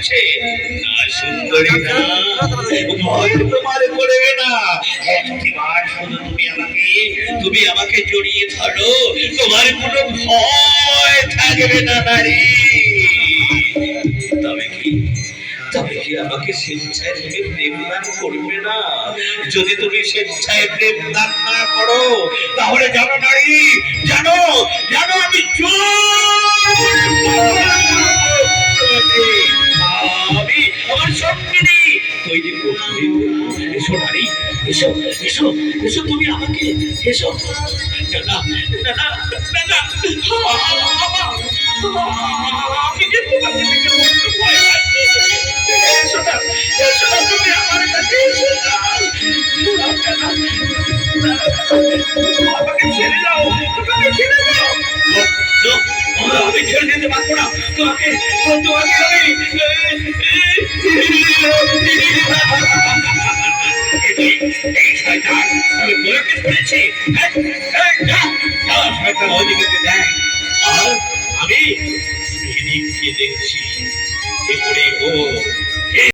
আছে না সুন্দরী না, ভয় তোমার করবে না। একটিবার শুধু তুমি আমাকে জড়িয়ে ধরো, তোমার কোনো ভয় থাকবে না নারী। তবে কি আমাকে স্বেচ্ছায় তুমি প্রেম দান করবে না? যদি তুমি স্বেচ্ছায় প্রেম দান না করো তাহলে জানো নারী, জানো জানো আমি আমি আমার সঙ্গিনী তৈরি করবো। এসো নারী, এসো এসো এসো, তুমি আমাকে এসো। না না না না না, আমি যে তোমাকে দেখে বড্ড ভয় পাচ্ছি। এসো না, এসো না, তুমি আমার কাছে এসো না। আমাকে ছেড়ে দাও, তোমাকে ছেড়ে দাও। আমি ছেড়ে দিতে পারবো না তোমাকে, তোমাকে আমি এই শয়তান আমি বলেকে ধরেছি। শয়তান ওইদিকে দেখ, আর আমি এদিক দিয়ে দেখছি। ও